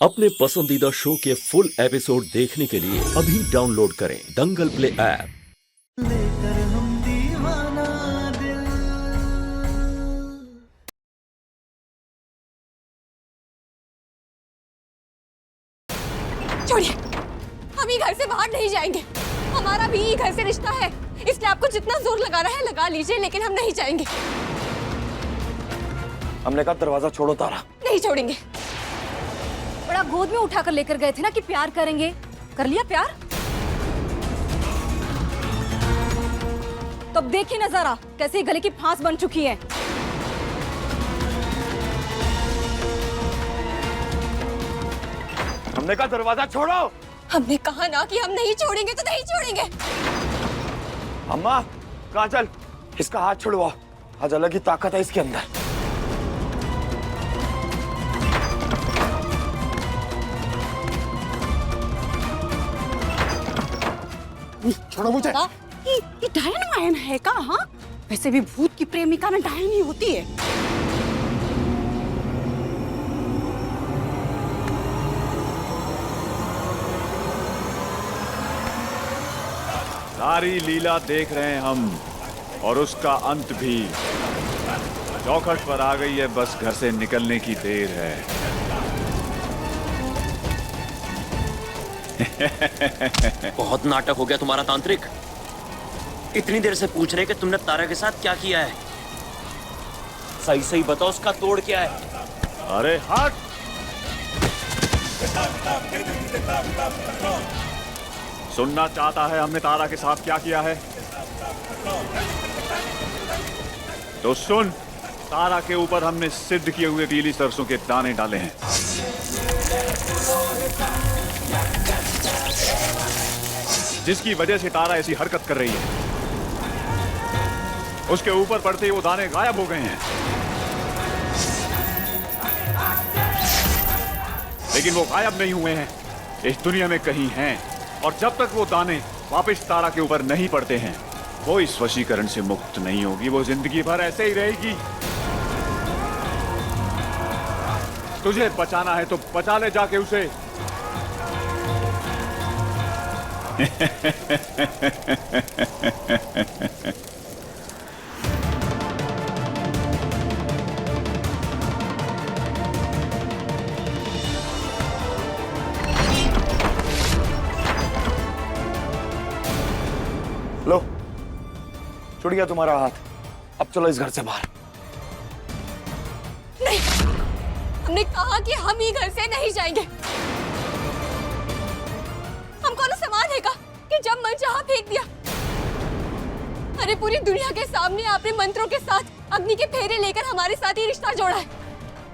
अपने पसंदीदा शो के फुल एपिसोड देखने के लिए अभी डाउनलोड करें दंगल प्ले ऐप। लेकर हम दीवाना दिल। छोड़िए, हम ही घर से बाहर नहीं जाएंगे। हमारा भी घर से रिश्ता है, इसलिए आपको जितना जोर लगाना है लगा लीजिए, लेकिन हम नहीं जाएंगे। हमने कहा दरवाजा छोड़ो तारा। नहीं छोड़ेंगे। बड़ा गोद में उठाकर लेकर गए थे ना कि प्यार करेंगे, कर लिया प्यार? तो अब देखिए ना जरा कैसे गले की फांस बन चुकी है। हमने कहा दरवाजा छोड़ो। हमने कहा ना कि हम नहीं छोड़ेंगे तो नहीं छोड़ेंगे। अम्मा काजल, इसका हाथ छुड़वा। आज अलग ही ताकत है इसके अंदर। छोड़ो मुझे। ये डायन वायन है का? हाँ, वैसे भी भूत की प्रेमिका में डायन ही होती है। सारी लीला देख रहे हैं हम, और उसका अंत भी। चौखट पर आ गई है, बस घर से निकलने की देर है। बहुत नाटक हो गया तुम्हारा तांत्रिक। इतनी देर से पूछ रहे कि तुमने तारा के साथ क्या किया है। सही सही बताओ, उसका तोड़ क्या है? अरे हट! सुनना चाहता है हमने तारा के साथ क्या किया है? तो सुन, तारा के ऊपर हमने सिद्ध किए हुए पीली सरसों के दाने डाले हैं। जिसकी वजह से तारा ऐसी हरकत कर रही है। उसके ऊपर पड़ते ही वो दाने गायब हो गए हैं, लेकिन वो गायब नहीं हुए हैं, इस दुनिया में कहीं हैं। और जब तक वो दाने वापस तारा के ऊपर नहीं पड़ते हैं, वो इस वशीकरण से मुक्त नहीं होगी। वो जिंदगी भर ऐसे ही रहेगी। तुझे बचाना है तो बचा ले जाके उसे। लो, छुड़ गया तुम्हारा हाथ। अब चलो इस घर से बाहर। नहीं, हमने कहा कि हम ही घर से नहीं जाएंगे। हम कौन सामान है का कि जब मन चाहा फेंक दिया। अरे पूरी दुनिया के सामने आपने मंत्रों के साथ अग्नि के फेरे लेकर हमारे साथ ही रिश्ता जोड़ा है,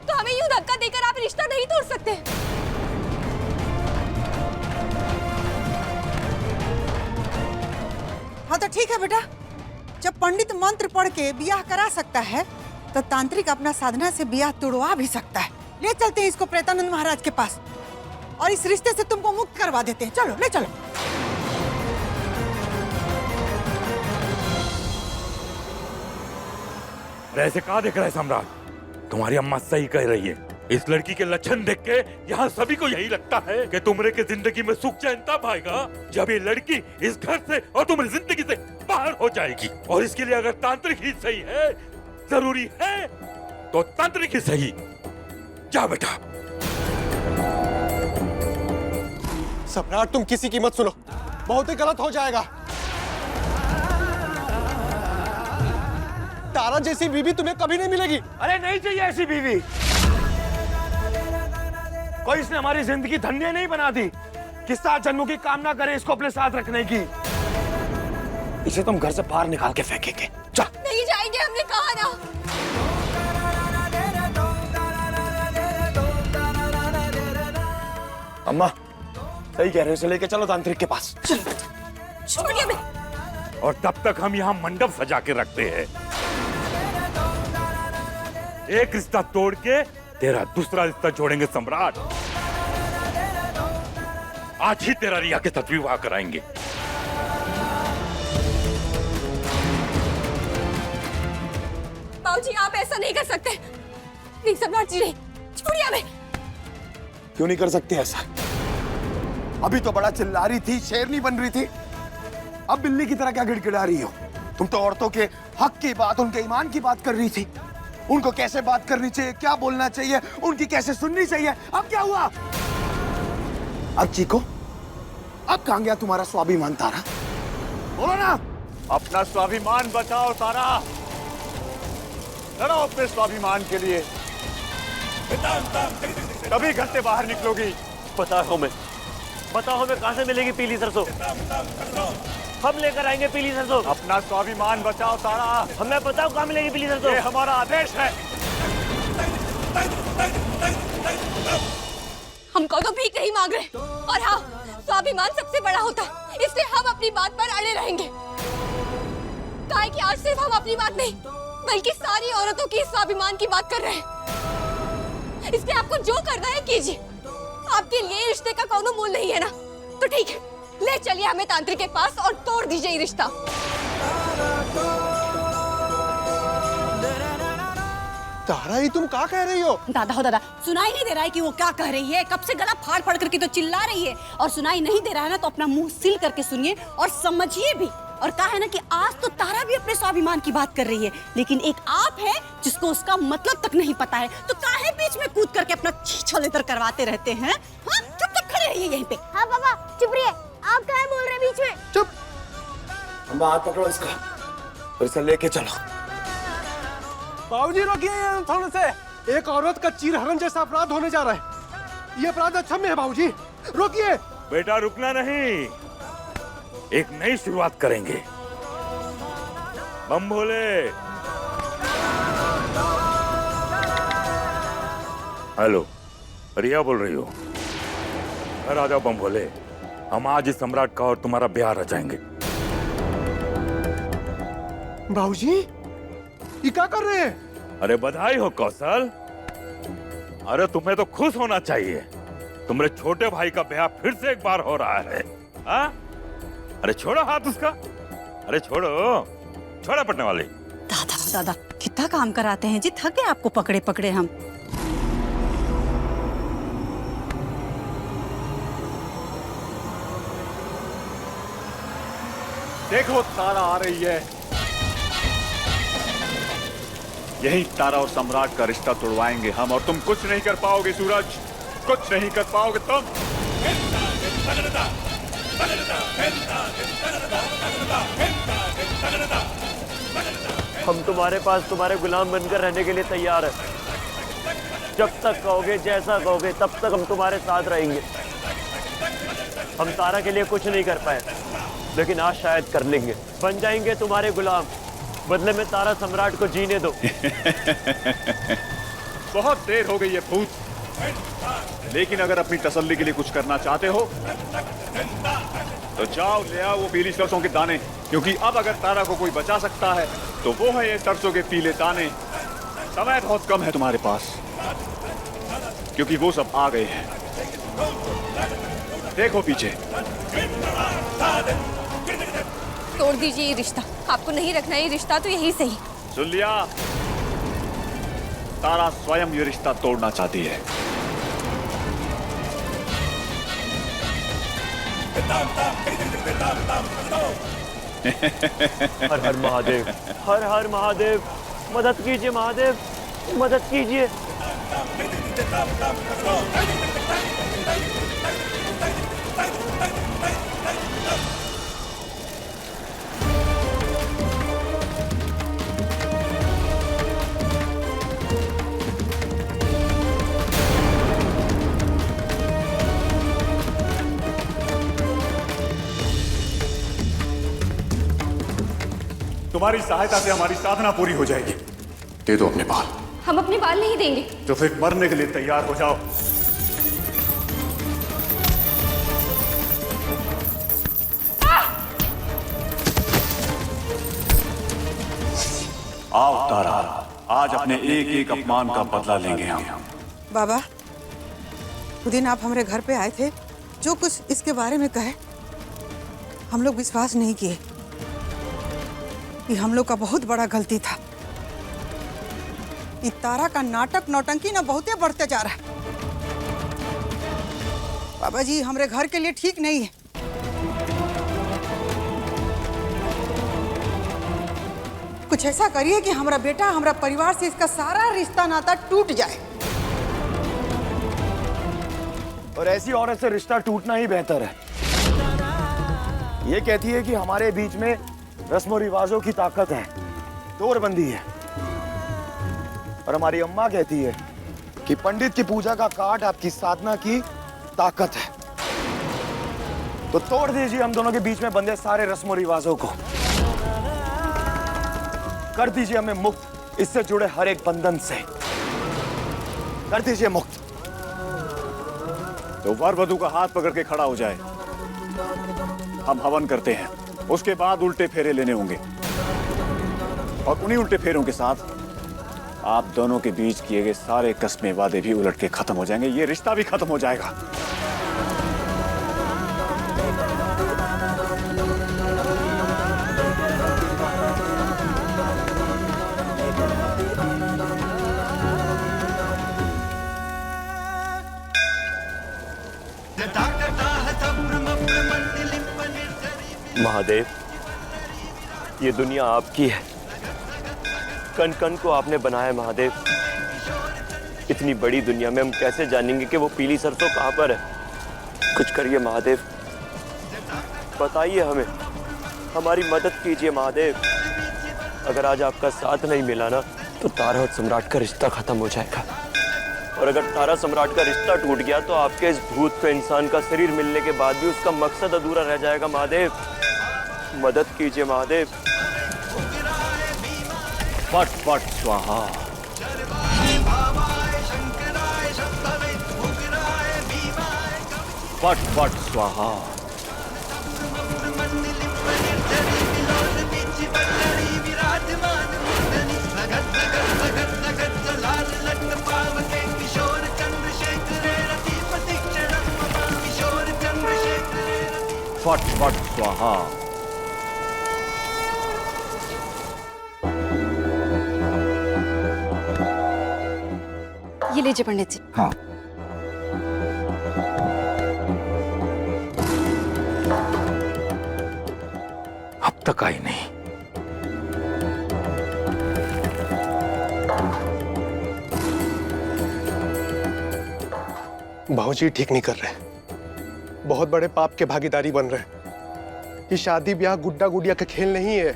तो हमें यूं धक्का देकर आप रिश्ता नहीं तोड़ सकते। हाँ तो ठीक है बेटा, जब पंडित मंत्र पढ़ के बियाह करा सकता है तो तांत्रिक अपना साधना से बियाह तोड़वा भी सकता है। ले चलते हैं इसको प्रेतानंद महाराज के पास और इस रिश्ते से तुमको मुक्त करवा देते हैं। चलो ले चलो। ऐसे कहा देख रहा है सम्राट? तुम्हारी अम्मा सही कह रही है। इस लड़की के लक्षण देख के यहाँ सभी को यही लगता है कि तुमरे के जिंदगी में सुख चैन तब आएगा जब ये लड़की इस घर से और तुम्हारी जिंदगी से बाहर हो जाएगी। और इसके लिए अगर तांत्रिक ही सही है, जरूरी है, तो तांत्रिक ही सही। जा बेटा। सम्राट, तुम किसी की मत सुनो, बहुत ही गलत हो जाएगा। तारा जैसी बीवी तुम्हें कभी नहीं मिलेगी। अरे नहीं चाहिए ऐसी बीवी। कोई इसने हमारी जिंदगी धन्य नहीं बना दी कि 7 जन्मों की कामना करे इसको अपने साथ रखने की। इसे तुम घर से बाहर निकाल के फेंकेंगे। चल। नहीं जाएंगे, हमने कहा ना। अम्मा सही कह रहे हो, इसे लेके चलो तांत्रिक के पास। छोड़िए मैं। और तब तक हम यहाँ मंडप सजा के रखते हैं। एक रिश्ता तोड़ के तेरा दूसरा रिश्ता जोड़ेंगे सम्राट। आज ही तेरा रिया के साथ विवाह कराएंगे। बाबूजी, आप ऐसा नहीं कर सकते। नहीं सम्राट जी, नहीं, छोड़िए हमें। क्यों नहीं कर सकते ऐसा? अभी तो बड़ा चिल्ला रही थी, शेरनी बन रही थी, अब बिल्ली की तरह क्या गिड़गिड़ा रही हो? तुम तो औरतों के हक की बात, उनके ईमान की बात कर रही थी। उनको कैसे बात करनी चाहिए, क्या बोलना चाहिए, उनकी कैसे सुननी चाहिए। अब क्या हुआ? अब चीको, अब कहां गया तुम्हारा स्वाभिमान तारा? बोलो ना। अपना स्वाभिमान बचाओ तारा, लड़ो अपने स्वाभिमान के लिए, तभी घर से बाहर निकलोगी। पता हमें कहाँ से मिलेगी पीली सरसों? हम लेकर आएंगे पीली सरसों। अपना स्वाभिमान बचाओ तारा। हमें बताओ कहाँ मिलेगी पीली सरसों? ये हमारा आदेश है। हमको तो भीख नहीं मांग रहे, और हाँ, स्वाभिमान सबसे बड़ा होता है, इसलिए हम अपनी बात पर अड़े रहेंगे। काहे कि आज सिर्फ हम अपनी बात नहीं, बल्कि सारी औरतों की स्वाभिमान की बात कर रहे हैं। इसलिए आपको जो करना है कीजिए। आपके लिए रिश्ते का कोनो मूल नहीं है ना, तो ठीक है, ले चलिए हमें तांत्रिक के पास और तोड़ दीजिए ये रिश्ता। तारा, ये तुम क्या कह रही हो? दादा हो दादा, सुनाई नहीं दे रहा है कि वो क्या कह रही है? कब से गला फाड़ फाड़ करके तो चिल्ला रही है, और सुनाई नहीं दे रहा है ना तो अपना मुंह सील करके सुनिए और समझिए भी। और कहा है ना कि आज तो तारा भी अपने स्वाभिमान की बात कर रही है, लेकिन एक आप है जिसको उसका मतलब तक नहीं पता है, तो काहे बीच में कूद करके अपना छीछलेतर करवाते रहते हैं? हाँ, चुपचाप खड़े रहिए यहीं पे। हाँ पापा, चुप रहिए, आप काहे बोल रहे बीच में? चुप। हम हाथ पकड़ो इसका और इसे लेके चलो। बाबूजी रोकिए थोड़े से, एक औरत का चीरहरण जैसा अपराध होने जा रहा है। ये अपराध अक्षम्य है बाबूजी, रोकिए। बेटा रुकना नहीं, एक नई शुरुआत करेंगे। बम भोले। हेलो, रिया बोल रही हो? घर आ जाओ बम भोले, हम आज इस सम्राट का और तुम्हारा ब्याह रचाएंगे। बाबूजी, ये क्या कर रहे हैं? अरे बधाई हो कौशल, अरे तुम्हें तो खुश होना चाहिए, तुम्हारे छोटे भाई का ब्याह फिर से एक बार हो रहा है। हाँ? अरे छोड़ो हाथ उसका, अरे छोड़ो, छोड़ा पटने वाले। दादा दादा, कितना काम कराते हैं जी, थक गए आपको पकड़े पकड़े हम। देखो तारा आ रही है। यही तारा और सम्राट का रिश्ता तोड़वाएंगे हम, और तुम कुछ नहीं कर पाओगे सूरज, कुछ नहीं कर पाओगे तुम। हम तुम्हारे पास तुम्हारे गुलाम बनकर रहने के लिए तैयार हैं। जब तक कहोगे, जैसा कहोगे, तब तक हम तुम्हारे साथ रहेंगे। हम तारा के लिए कुछ नहीं कर पाए, लेकिन आज शायद कर लेंगे, बन जाएंगे तुम्हारे गुलाम। बदले में तारा सम्राट को जीने दो। बहुत देर हो गई है भूत, लेकिन अगर अपनी तसल्ली के लिए कुछ करना चाहते हो तो जाओ ले आओ वो पीली सरसों के दाने, क्योंकि अब अगर तारा को कोई बचा सकता है तो वो है ये सरसों के पीले दाने। समय बहुत कम है तुम्हारे पास, क्योंकि वो सब आ गए हैं। देखो पीछे। तोड़ दीजिए ये रिश्ता, आपको नहीं रखना ये रिश्ता तो यही सही। सुन लिया, तारा स्वयं ये रिश्ता तोड़ना चाहती है। हर हर महादेव, हर हर महादेव, मदद कीजिए महादेव, मदद कीजिए। तुम्हारी सहायता से हमारी साधना पूरी हो जाएगी। दे दो अपने बाल। हम अपने बाल नहीं देंगे। तो फिर मरने के लिए तैयार हो जाओ। आओ तारा, आज अपने एक एक अपमान का बदला लेंगे हम। बाबा, उस दिन आप हमारे घर पे आए थे, जो कुछ इसके बारे में कहे हम लोग विश्वास नहीं किए। ये हम लोग का बहुत बड़ा गलती था। ये तारा का नाटक नौटंकी ना बहुते बढ़ते जा रहा है। बाबा जी हमारे घर के लिए ठीक नहीं है। कुछ ऐसा करिए कि हमारा बेटा हमारा परिवार से इसका सारा रिश्ता नाता टूट जाए। और ऐसी औरत से रिश्ता टूटना ही बेहतर है। ये कहती है कि हमारे बीच में रस्मों रिवाजों की ताकत है, दौरबंदी है। और हमारी अम्मा कहती है कि पंडित की पूजा का काट आपकी साधना की ताकत है। तो तोड़ दीजिए हम दोनों के बीच में बंधे सारे रस्मों रिवाजों को, कर दीजिए हमें मुक्त इससे जुड़े हर एक बंधन से, कर दीजिए मुक्त। तो वर वधू का हाथ पकड़ के खड़ा हो जाए, हम हवन करते हैं। उसके बाद उल्टे फेरे लेने होंगे और उन्हीं उल्टे फेरों के साथ आप दोनों के बीच किए गए सारे कस्मे वादे भी उलट के खत्म हो जाएंगे, ये रिश्ता भी खत्म हो जाएगा। महादेव, ये दुनिया आपकी है, कण कण को आपने बनाया महादेव। इतनी बड़ी दुनिया में हम कैसे जानेंगे कि वो पीली सरसों कहाँ पर है? कुछ करिए महादेव, बताइए हमें, हमारी मदद कीजिए महादेव। अगर आज आपका साथ नहीं मिला ना तो तारा और सम्राट का रिश्ता खत्म हो जाएगा, और अगर तारा सम्राट का रिश्ता टूट गया तो आपके इस भूत को इंसान का शरीर मिलने के बाद भी उसका मकसद अधूरा रह जाएगा। महादेव मदद कीजिए महादेव। फट फट स्वाहा। फट फट स्वाहा। फट फट स्वाहा। ये लीजिए पंडित जी। हाँ, अब तक आई नहीं। भाऊजी ठीक नहीं कर रहे, बहुत बड़े पाप के भागीदारी बन रहे। ये शादी ब्याह गुड्डा गुड़िया का खेल नहीं है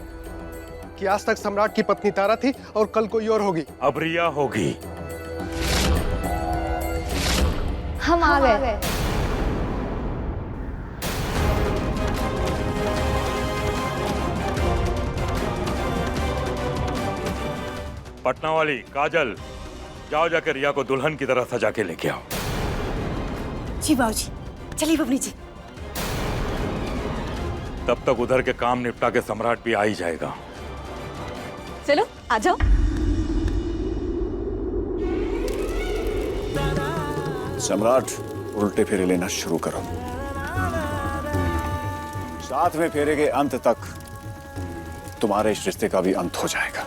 कि आज तक सम्राट की पत्नी तारा थी और कल कोई और होगी। अब रिया होगी। हम आ गए। पटना वाली काजल, जाओ जाकर रिया को दुल्हन की तरह सजा के लेके आओ। जी बाबूजी, चलिए बबनी जी। तब तक उधर के काम निपटा के सम्राट भी आ ही जाएगा। चलो आ जाओ। सम्राट, उल्टे फेरे लेना शुरू करो। साथ में फेरे के अंत तक तुम्हारे इस रिश्ते का भी अंत हो जाएगा।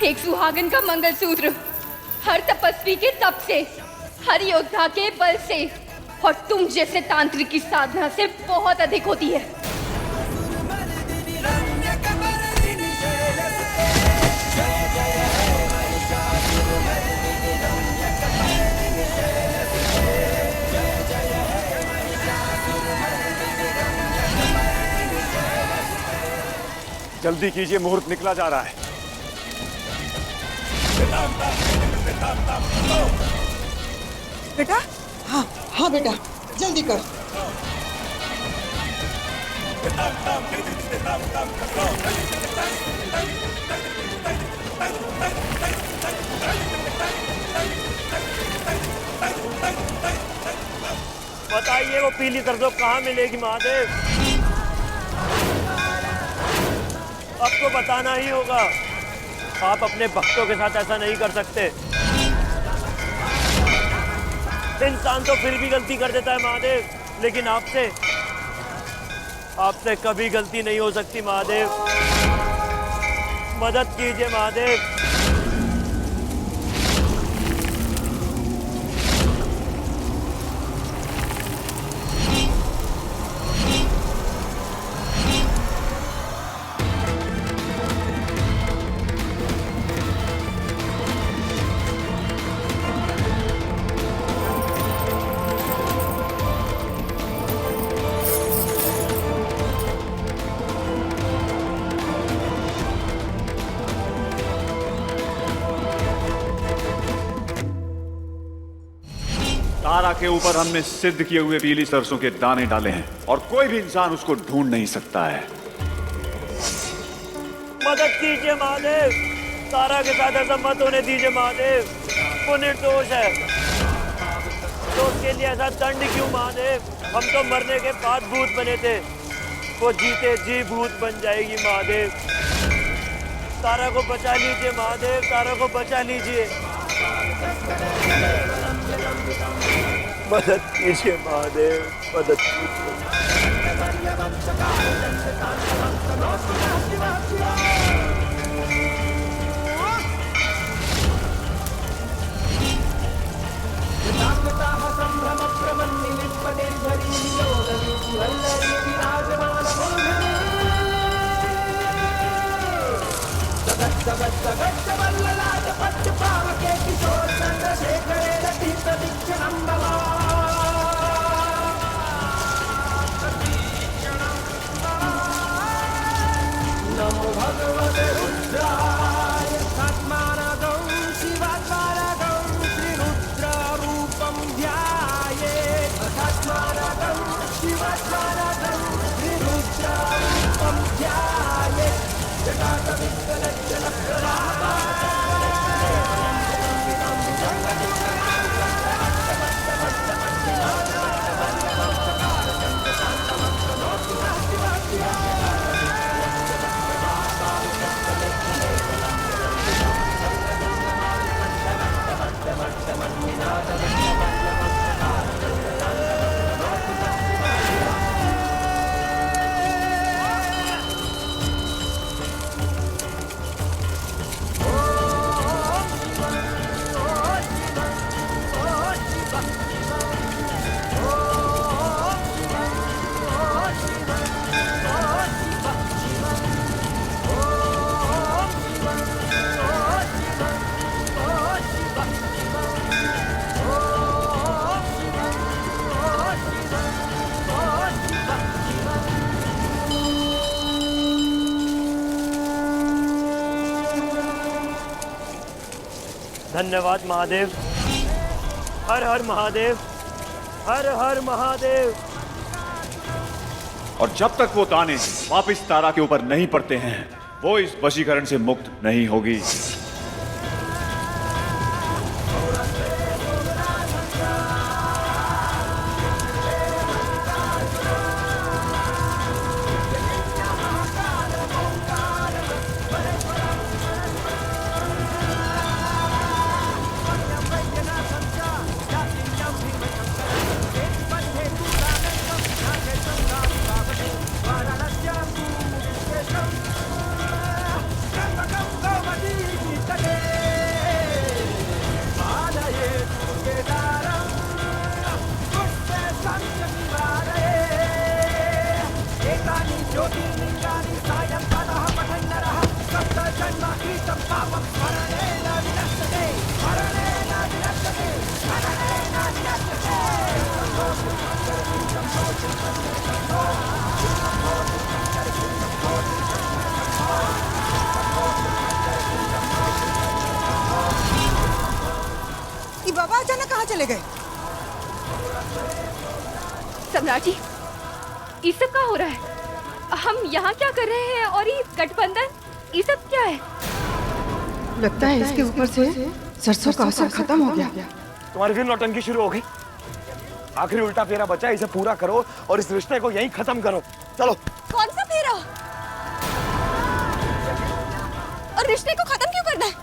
एक सुहागन का मंगलसूत्र हर तपस्वी के तप से, हर योद्धा के बल से और तुम जैसे तांत्रिक की साधना से बहुत अधिक होती है। जल्दी कीजिए, मुहूर्त निकला जा रहा है। बेटा, हाँ हाँ बेटा, जल्दी कर। बताइए वो पीली सरसों कहाँ मिलेगी महादेव? अब तो बताना ही होगा। आप अपने भक्तों के साथ ऐसा नहीं कर सकते। इंसान तो फिर भी गलती कर देता है महादेव, लेकिन आपसे कभी गलती नहीं हो सकती महादेव। मदद कीजिए महादेव। तारा के ऊपर हमने सिद्ध किए हुए पीली सरसों के दाने डाले हैं और कोई भी इंसान उसको ढूंढ नहीं सकता है। मदद कीजिए महादेव। तारा के साथ ऐसा मत होने दीजिए महादेव। वो निर्दोष है, तो उसके लिए ऐसा दंड क्यों महादेव? हम तो मरने के बाद भूत बने थे, वो जीते जी भूत बन जाएगी महादेव। तारा को बचा लीजिए महादेव, तारा को बचा लीजिए। मदद कीजिए महादेव, मदद कीजिए। नमो भगवते रुद्राय तस्मादं शिवात्मानं श्रीरुद्ररूपं ध्यायेत्। तस्मादं शिवात्मानं श्रीरुद्ररूपं ध्यायेत्। धन्यवाद महादेव। हर हर महादेव, हर हर महादेव। और जब तक वो दाने वापस तारा के ऊपर नहीं पड़ते हैं, वो इस वशीकरण से मुक्त नहीं होगी। चले गए? सम्राट जी, ये सब क्या हो रहा है? हम यहाँ क्या कर रहे हैं? और ये गठबंधन, ये सब क्या है? लगता है इसके ऊपर से सरसों का असर खत्म हो गया। तुम्हारी फिर नौटंकी शुरू हो गई। आखिरी उल्टा फेरा बचा, इसे पूरा करो और इस रिश्ते को यहीं खत्म करो। चलो। कौन सा फेरा? और रिश्ते को खत्म क्यों करना है?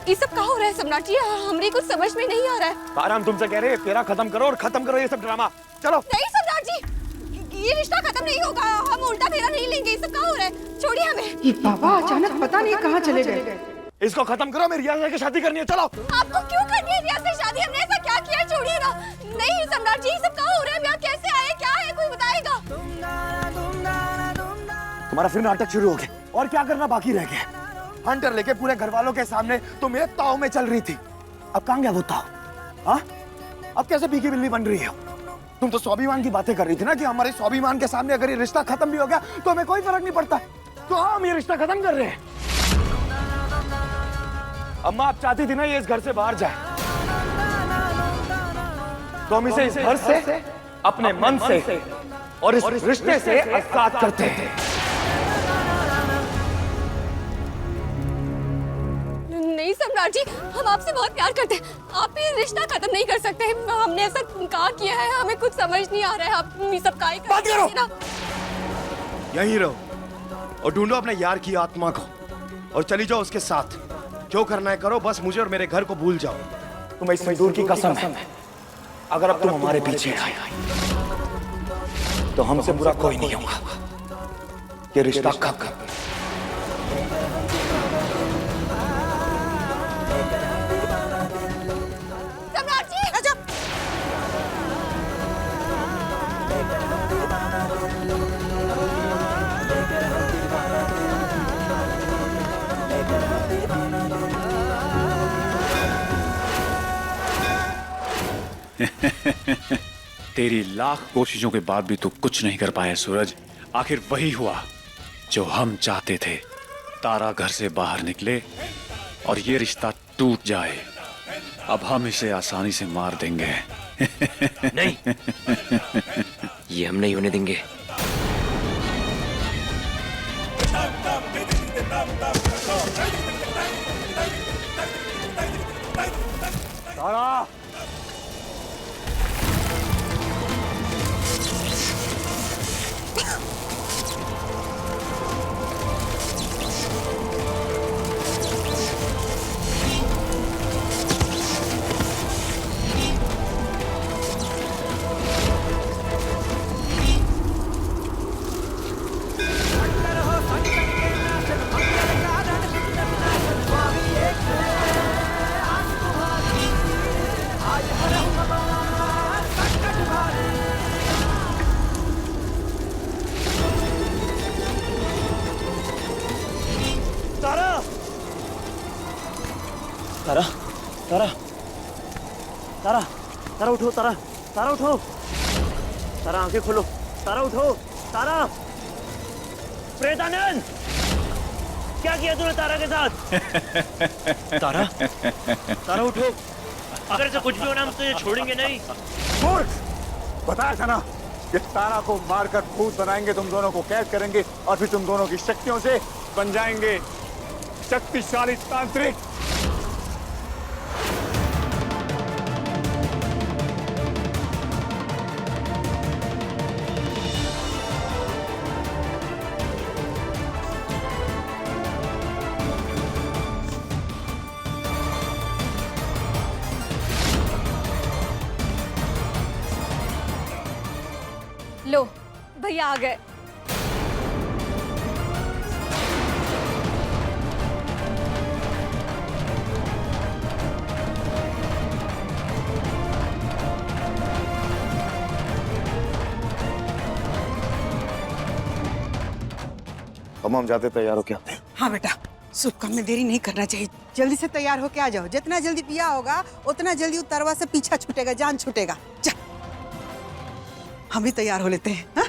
ये सब क्या हो रहा है सम्राट जी? हमरे कुछ समझ में नहीं आ रहा है। तारा, हम तुमसे कह रहे हैं फेरा खत्म करो और खत्म करो ये सब ड्रामा। चलो। नहीं सम्राट जी, ये रिश्ता खत्म नहीं होगा। हम उल्टा फेरा नहीं लेंगे। ये सब क्या हो रहा है? छोड़िए हमें। ये बाबा अचानक पता नहीं कहाँ चले गए। इसको खत्म करो, मेरी रिया से शादी करनी है। चलो। आपको क्यों करनी है रिया से शादी? हमने ऐसा क्या किया? छोड़िए ना। नहीं सम्राट जी, ये सब क्या हो रहा है? यहाँ कैसे आए? क्या है? कोई बताएगा? तुम्हारा फिर नाटक शुरू हो गया। और क्या करना बाकी रह गया? हंटर लेके पूरे घर वालों के सामने तुम एक ताव में चल रही थी। अब कहाँ गया वो ताव? हाँ, अब कैसे भीगी बिल्ली बन रही हो? तुम तो स्वाभिमान की बातें कर रही थी ना कि हमारे स्वाभिमान के सामने अगर ये रिश्ता खत्म भी हो गया तो हमें कोई फर्क नहीं पड़ता। तो हाँ, हम ये रिश्ता खत्म कर रहे हैं। अम्मा, आप चाहती थी ना ये इस घर से बाहर जाए, तो हम इसे इस घर से अपने मन से और इस रिश्ते से आजाद करते हैं। नहीं सम्राट जी, हम आपसे बहुत प्यार करते हैं। आप ये रिश्ता खत्म नहीं कर सकते। हमने ऐसा कहा किया है, हमें कुछ समझ नहीं आ रहा है। आप ये सब काहे कर बात करो। ना? यहीं रहो और ढूंढो अपने यार की आत्मा को और चली जाओ उसके साथ। जो करना है करो, बस मुझे और मेरे घर को भूल जाओ। तुम्हें इस मजदूर की कसम है, अगर अब तुम हमारे पीछे आए तो हमसे बुरा कोई नहीं होगा। ये रिश्ता खत्म। सम्राट जी, तेरी लाख कोशिशों के बाद भी तू कुछ नहीं कर पाया सूरज। आखिर वही हुआ जो हम चाहते थे। तारा घर से बाहर निकले और ये रिश्ता टूट जाए। अब हम इसे आसानी से मार देंगे। नहीं, ये हम नहीं होने देंगे। तारा, तारा, तारा, तारा, तारा उठो, तारा, तारा उठो, तारा आंखें खोलो, तारा उठो, तारा, प्रेतानंद, क्या किया तूने तारा के साथ? तारा, तारा उठो, अगर ऐसा कुछ भी होना हम तुझे छोड़ेंगे नहीं। मूर्ख! बताया था ना कि तारा को मारकर भूत बनाएंगे, तुम दोनों को कैद करेंगे और फिर तुम दोनों की शक्तियों से बन जाएंगे शक्तिशाली तांत्रिक। लो भैया आ गए। हम जाते तैयार हो क्या? हाँ बेटा, शुभ काम में देरी नहीं करना चाहिए। जल्दी से तैयार होके आ जाओ। जितना जल्दी पिया होगा उतना जल्दी उतरवा से पीछा छूटेगा, जान छूटेगा। जा, हम भी तैयार हो लेते हैं। हाँ?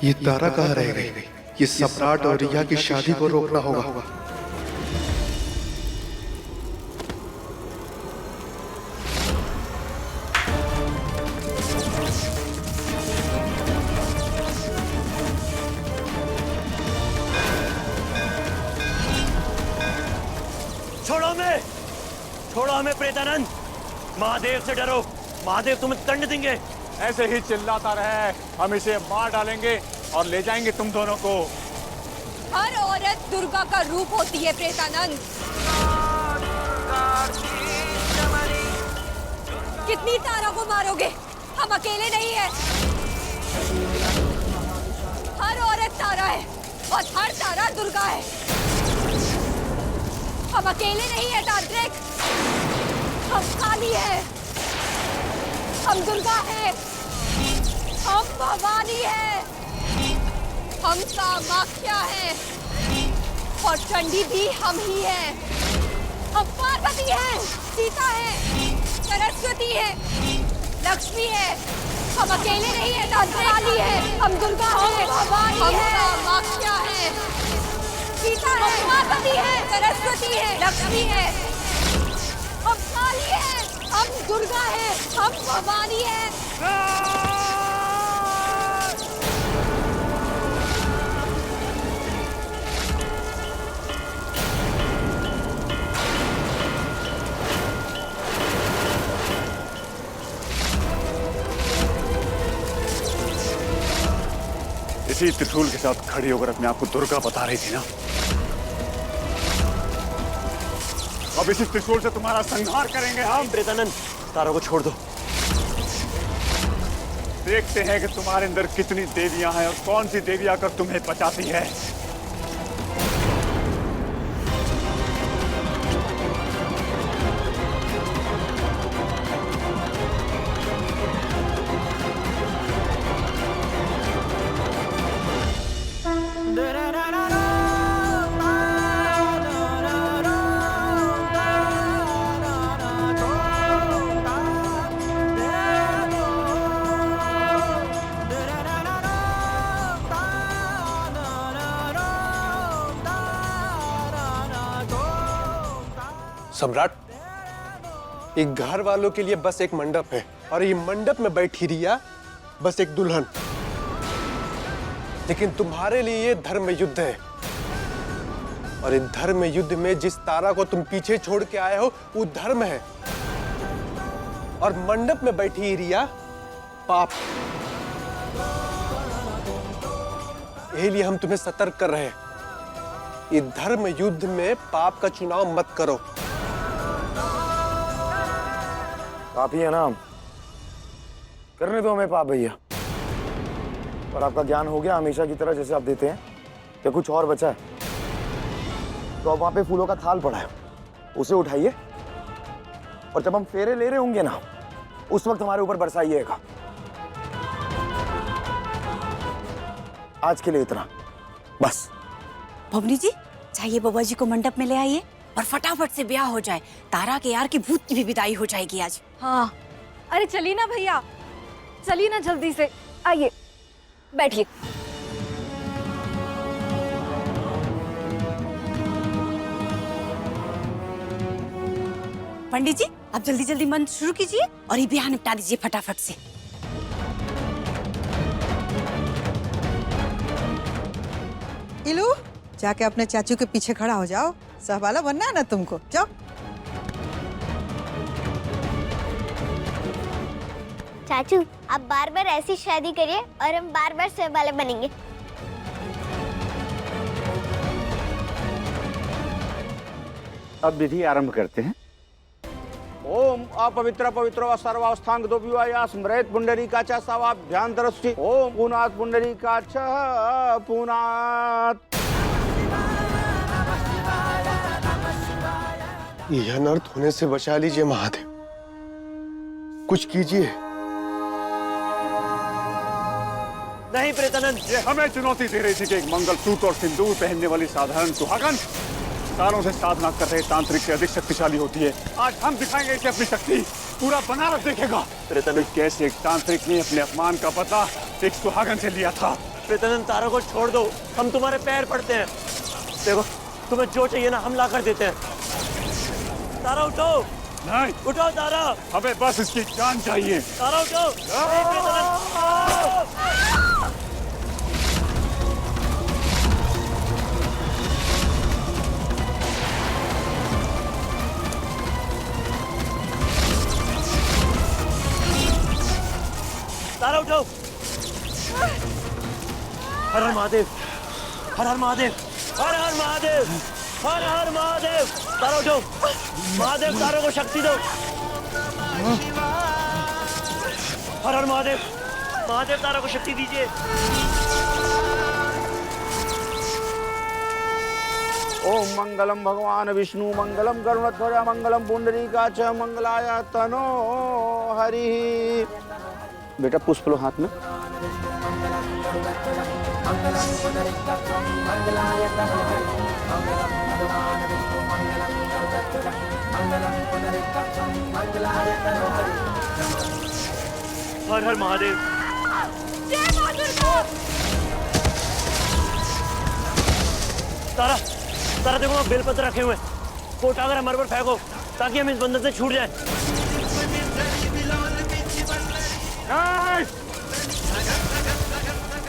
ये तारा कहाँ रह गई? ये सम्राट और रिया की शादी को रोकना होगा। छोड़ो हमें प्रेतानंद। महादेव से डरो, महादेव तुम्हें दंड देंगे। ऐसे ही चिल्लाता रहे, हम इसे मार डालेंगे और ले जाएंगे तुम दोनों को। हर औरत दुर्गा का रूप होती है प्रेतानंद। कितनी तारा को मारोगे? हम अकेले नहीं है। हर औरत तारा है और हर तारा दुर्गा है। हम अकेले नहीं है तांत्रिक, हम काली है, हम दुर्गा है, हम भवानी है, हम कामाख्या है और चंडी भी हम ही है। हम पार्वती है, सीता है, सरस्वती है, लक्ष्मी है। हम अकेले नहीं है तांत्रिक, काली है, हम दुर्गा है, भवानी है, कामाख्या है, सीता है, पार्वती है, सरस्वती है, लक्ष्मी है। हम काली है, हम दुर्गा है, हम भवानी है। इसी त्रिशूल के साथ खड़ी होकर अपने आप को दुर्गा बता रही थी ना। अब इसी त्रिशूल से तुम्हारा संहार करेंगे हम। प्रेतानंद, तारा को छोड़ दो। देखते हैं कि तुम्हारे अंदर कितनी देवियां हैं और कौन सी देवी आकर तुम्हें बचाती है। सम्राट, एक घर वालों के लिए बस एक मंडप है और ये मंडप में बैठी रिया बस एक दुल्हन। लेकिन तुम्हारे लिए ये धर्म युद्ध है और इस धर्म युद्ध में जिस तारा को तुम पीछे छोड़ के आए हो वो धर्म है और मंडप में बैठी रिया पाप। यही लिए हम तुम्हें सतर्क कर रहे हैं। इस धर्म युद्ध में पाप का चुनाव मत करो। काफी है ना, करने दो हमें पाप भैया। और आपका ज्ञान हो गया हमेशा की तरह जैसे आप देते हैं, या कुछ और बचा है? तो अब वहां पे फूलों का थाल पड़ा है, उसे उठाइए और जब हम फेरे ले रहे होंगे ना, उस वक्त हमारे ऊपर बरसाइएगा। आज के लिए इतना बस। भवनी जी, चाहिए बबुआ जी को मंडप में ले आइए और फटाफट से ब्याह हो जाए। तारा के यार की भूत की भी विदाई हो जाएगी आज। हाँ, अरे चलिए ना भैया, चलिए ना जल्दी से। आइए, बैठिए। पंडित जी, आप जल्दी जल्दी मंत्र शुरू कीजिए और ये ब्याह निपटा दीजिए फटाफट से। इलू, जाके अपने चाचू के पीछे खड़ा हो जाओ। सहबाला बनना है ना तुमको, जाओ। चाचू, आप बार बार ऐसी शादी करिए और हम बार बार सहबाला बनेंगे। अब विधि आरंभ करते हैं। ओम अपवित्र पवित्रो सर्वावस्थांग दोव्युया स्मृत पुंडरीकाचा सवाभ्यांतरस्ति। ओम पुनात पुंडरीकाचा पुनात। यह अनर्थ होने से बचा लीजिए महादेव, कुछ कीजिए। नहीं प्रेतानंद, ये हमें चुनौती दे रही थी कि एक मंगलसूत्र और सिंदूर पहनने वाली साधारण सुहागन सालों से साधना कर रहे तांत्रिक से अधिक शक्तिशाली होती है। आज हम दिखाएंगे कि अपनी शक्ति पूरा बनारस देखेगा। प्रेतानंद, कैसे एक तांत्रिक ने अपने अपमान का बदला एक सुहागन से लिया था। प्रेतानंद, तारा को छोड़ दो, हम तुम्हारे पैर पड़ते हैं। देखो तुम्हें जो चाहिए ना हम ला कर देते हैं। तारा उठो। नहीं, उठो तारा। हमें बस इसकी जान चाहिए। तारा उठो। नहीं, प्रेतानंद। तारा उठो। हर हर महादेव, हर हर महादेव, हर हर महादेव, हर हर महादेव। तारा उठो। महादेव तारा को शक्ति दो। हर हर महादेव, महादेव तारा को शक्ति दीजिए। ओम मंगलम भगवान विष्णु मंगलम गरुड़ध्वज मंगलम पुंडरीकाक्ष मंगलाय तनो हरि। बेटा पुष्प लो हाथ में। हर हर महादेव। जय मां दुर्गा। तारा, तारा देखो वहाँ बेलपत्र रखे हुए हैं। को उठाकर हमारे पर फेंको ताकि हम इस बंधन से छूट जाए।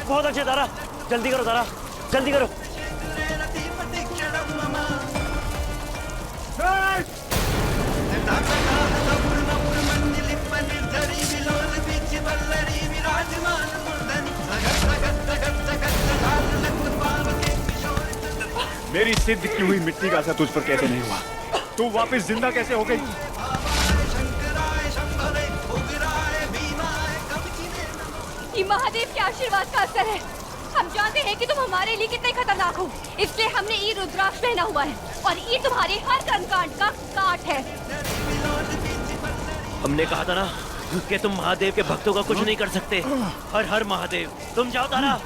बहुत अच्छे तारा, जल्दी करो तारा, जल्दी करो। मेरी सिद्ध की हुई मिट्टी का असर तुझ पर कैसे नहीं हुआ? तू वापस जिंदा कैसे हो गई? ये महादेव के आशीर्वाद का असर है। हम जानते हैं कि तुम हमारे लिए कितने खतरनाक हो, इसलिए हमने ये रुद्राक्ष पहना हुआ है और ये तुम्हारे हर कर्मकांड का काट है। हमने कहा था ना कि तुम महादेव के भक्तों का कुछ नहीं कर सकते। हर हर महादेव। तुम जाओ तारा,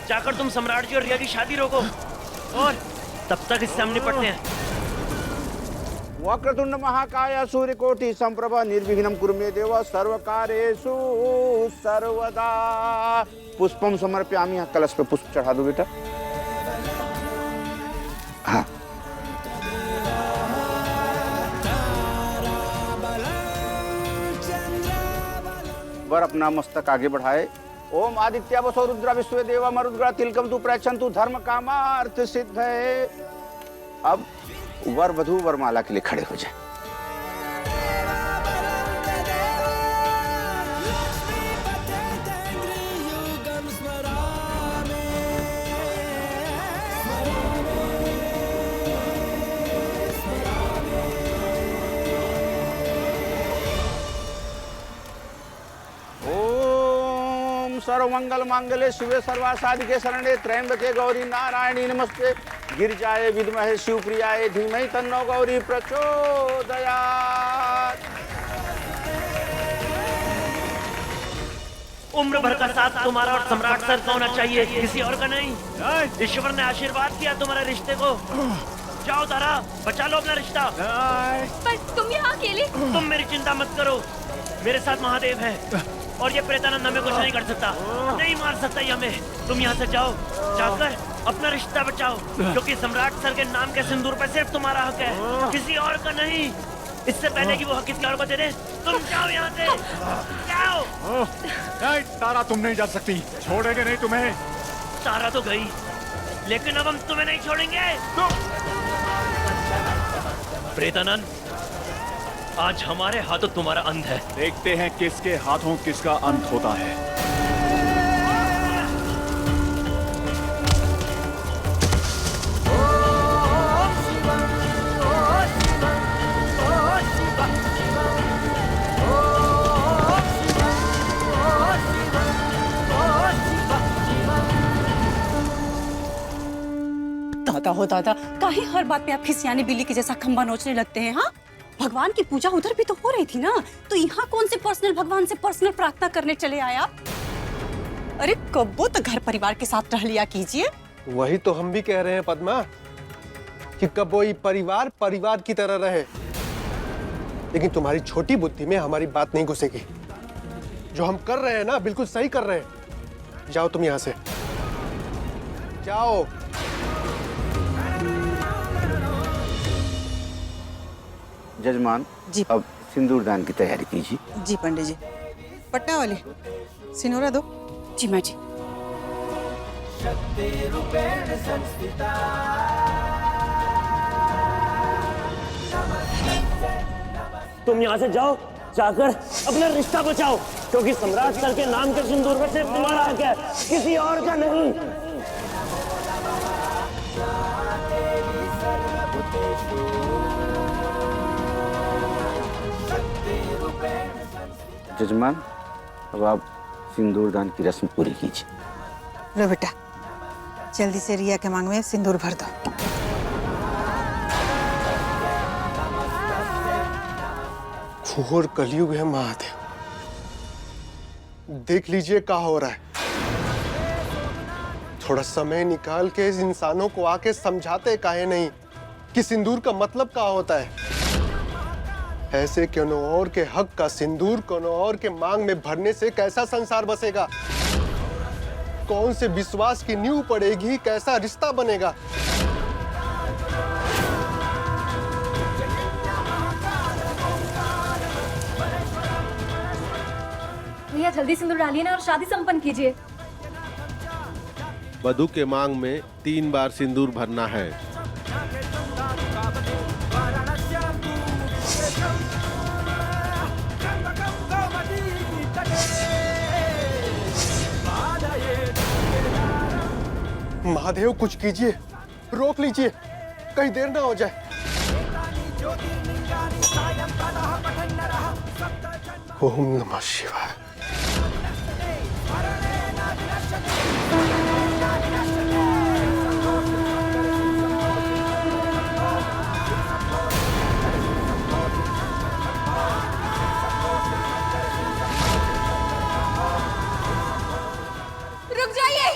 जाकर तुम सम्राट जी और रिया की शादी रोको और तब तक इससे हम निपटते हैं। वक्रतुंड महाकाय सूर्यकोटि संप्रभ निर्विघ्नं कुरु मे देव सर्वकार्येषु सर्वदा। पुष्पम समर्पयामि। यहाँ कलश पे पुष्प चढ़ा दो बेटा। हाँ। वर अपना मस्तक आगे बढ़ाए। ओम आदित्य वसो रुद्र विश्व देवा मरुद्गण तिलकम तु प्रयच्छन्तु धर्म कामार्थ सिद्ध है। अब वर वधु वरमाला के लिए खड़े हो जाए। सर्वमंगल मांगल्ये शिवे सर्वासाधिके शरण्ये त्र्यंबके गौरी नारायणी नमस्ते। गिरिजाये विद्महे शिवप्रियाये धीमहि तन्नो गौरी प्रचोदयात्। उम्र भर का साथ तुम्हारा और सम्राट सर का होना चाहिए, किसी और का नहीं। ईश्वर ने आशीर्वाद किया तुम्हारे रिश्ते को। जाओ तारा, बचा लो अपना रिश्ता। पर तुम यहाँ अकेले? तुम मेरी चिंता मत करो, मेरे साथ महादेव है और ये प्रेतानंद हमें कुछ नहीं कर सकता, नहीं मार सकता ये हमें। तुम यहाँ से जाओ, जाकर अपना रिश्ता बचाओ, क्योंकि सम्राट सर के नाम के सिंदूर पर सिर्फ तुम्हारा हक है, किसी और का नहीं। इससे पहले कि वो हक किसी और को दे दे, तुम जाओ यहाँ से, जाओ। नहीं तारा, तुम नहीं जा सकती, छोड़ेंगे नहीं तुम्हें। तारा तो गई, लेकिन अब हम तुम्हें नहीं छोड़ेंगे। प्रेतानंद, आज हमारे हाथों तुम्हारा अंत है। देखते हैं किसके हाथों किसका अंत होता है। दादा हो दादा, काहे हर बात पे आप खिसियानी बिल्ली के जैसा खंबा नोचने लगते हैं? हाँ, भगवान की पूजा उधर भी तो हो रही थी ना, तो यहाँ कौन से पर्सनल भगवान से पर्सनल प्रार्थना करने चले आए आप? अरे कब्बो तो घर परिवार के साथ रह लिया कीजिए। वही तो हम भी कह रहे हैं पद्मा, कि कब्बो ये परिवार परिवार की तरह रहे, लेकिन तुम्हारी छोटी बुद्धि में हमारी बात नहीं घुसेगी। जो हम कर रहे हैं ना, बिल्कुल सही कर रहे हैं। जाओ तुम यहाँ से। जाओ। जजमान जी। अब सिंदूर दान की तैयारी कीजिए। जी पंडित जी। पटना वाले सिनोरा दो। जी माँ जी। तुम यहाँ से जाओ, जाकर अपना रिश्ता बचाओ, क्योंकि सम्राट सर के नाम के सिंदूर में सिर्फ तुम्हारा हक है, किसी और का नहीं। जजमान अब आप सिंदूर दान की रस्म पूरी कीजिए। लो बेटा, जल्दी से रिया के मांग में सिंदूर भर दो। घोर कलयुग है महादेव। देख लीजिए क्या हो रहा है। थोड़ा समय निकाल के इस इंसानों को आके समझाते काहे नहीं कि सिंदूर का मतलब क्या होता है। ऐसे कोनो और के हक का सिंदूर कोनो और के मांग में भरने से कैसा संसार बसेगा, कौन से विश्वास की नींव पड़ेगी, कैसा रिश्ता बनेगा। भैया जल्दी सिंदूर डालिए ना और शादी संपन्न कीजिए। वधू के मांग में 3 बार सिंदूर भरना है। महादेव कुछ कीजिए, रोक लीजिए, कहीं देर ना हो जाए। ओम नमः शिवाय। रुक जाइए।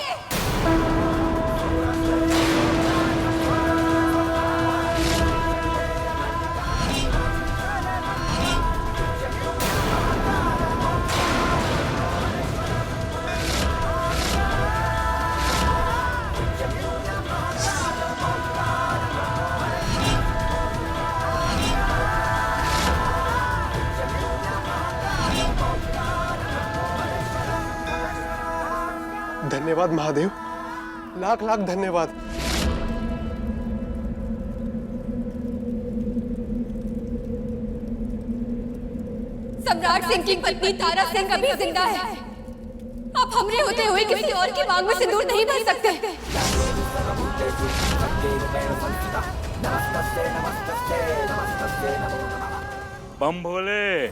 धन्यवाद महादेव, लाख लाख धन्यवाद। सम्राट सिंह की पत्नी तारा सिंह अभी जिंदा है। आप हमरे होते हुए किसी और की मांग में सिंदूर नहीं भर सकते। बम भोले,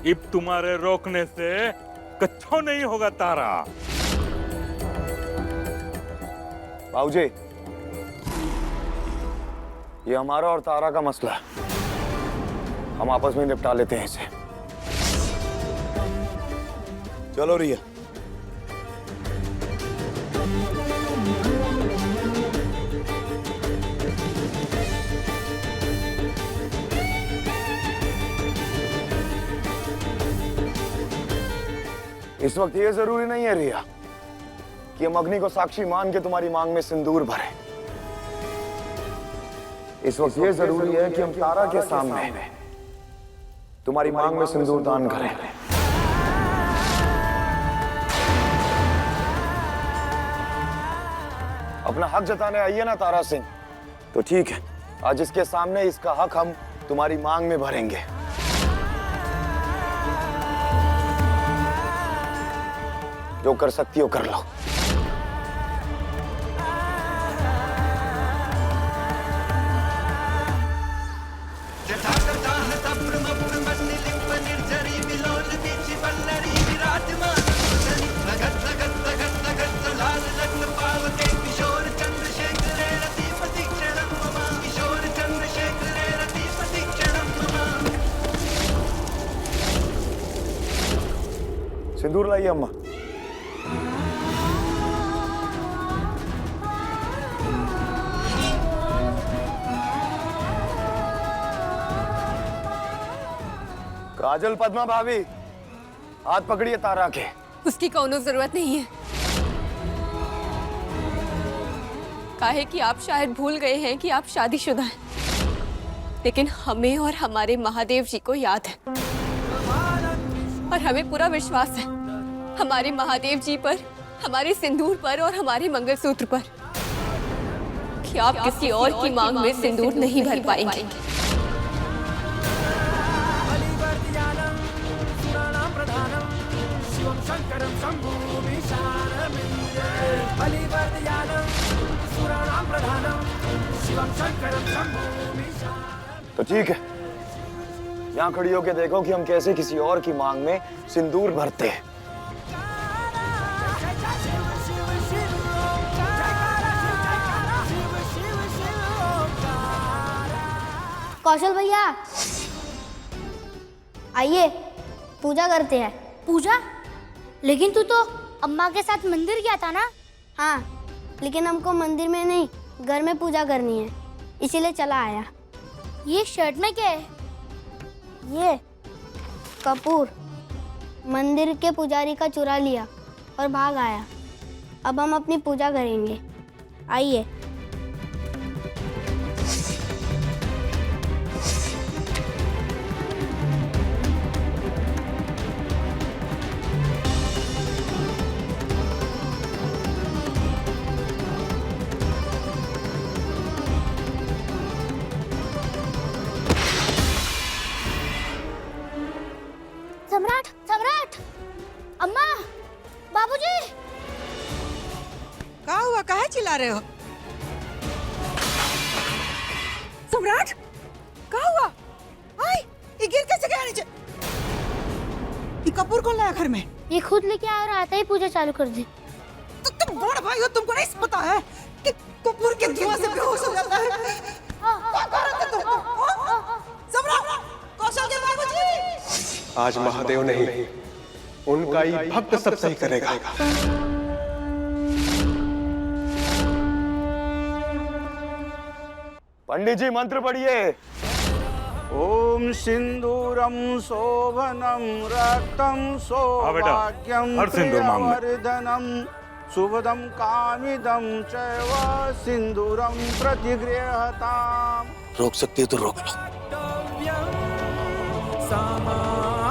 अब तुम्हारे रोकने से कच्छो नहीं होगा तारा। बाबूजी, ये हमारा और तारा का मसला है, हम आपस में निपटा लेते हैं इसे। चलो रिया। इस वक्त ये जरूरी नहीं है रिया कि हम अग्नि को साक्षी मान के तुम्हारी मांग में सिंदूर भरें। इस वक्त ये जरूरी है कि हम तारा के सामने तुम्हारी मांग में सिंदूर दान करें। अपना हक जताने आइए ना तारा सिंह। तो ठीक है, आज इसके सामने इसका हक हम तुम्हारी मांग में भरेंगे। जो कर सकती हो कर लो। सिंदूर लाइए अम्मा। काजल, पद्मा भाभी, हाथ पकड़िए तारा के। उसकी कोनो जरूरत नहीं है। काहे कि आप शायद भूल गए हैं कि आप शादीशुदा हैं, लेकिन हमें और हमारे महादेव जी को याद है और हमें पूरा विश्वास है हमारे महादेव जी पर, हमारे सिंदूर पर और हमारे मंगलसूत्र पर कि आप किसी और की मांग में सिंदूर नहीं भर पाएंगे। तो ठीक है, यहाँ खड़ी होके देखो कि हम कैसे किसी और की मांग में सिंदूर भरते हैं। कौशल भैया आइए, पूजा करते हैं। पूजा? लेकिन तू तो अम्मा के साथ मंदिर गया था ना? हाँ, लेकिन हमको मंदिर में नहीं, घर में पूजा करनी है, इसीलिए चला आया। ये शर्ट में क्या है? ये कपूर मंदिर के पुजारी का चुरा लिया और भाग आया। अब हम अपनी पूजा करेंगे, आइए। सम्राट, सम्राट, अम्मा, बाबूजी। क्या हुआ? काहे चिल्ला रहे हो? सम्राट, क्या हुआ? आई, ये गिर कैसे गया नीचे? ये कपूर कौन लाया घर में? ये खुद लेके आया और आता ही पूजा चालू कर दी। तो तुम बड़ा भाई हो, तुमको नहीं पता है कि कपूर के धुआं से बेहोश हो जाता है? क्या कर रहे थे तुम? सम्राट, कौशल के बाबूजी। आज महादेव नहीं, उनका ही भक्त सब सही करेगा। पंडित जी मंत्र पढ़िए। ओम सिंदूरम शोभनम रक्तम सौभाग्यम प्रियवर्धनम शुभदम कामिदम चैव सिंदूरम प्रतिगृहताम। रोक सकती है तो रोक लो। सम्राट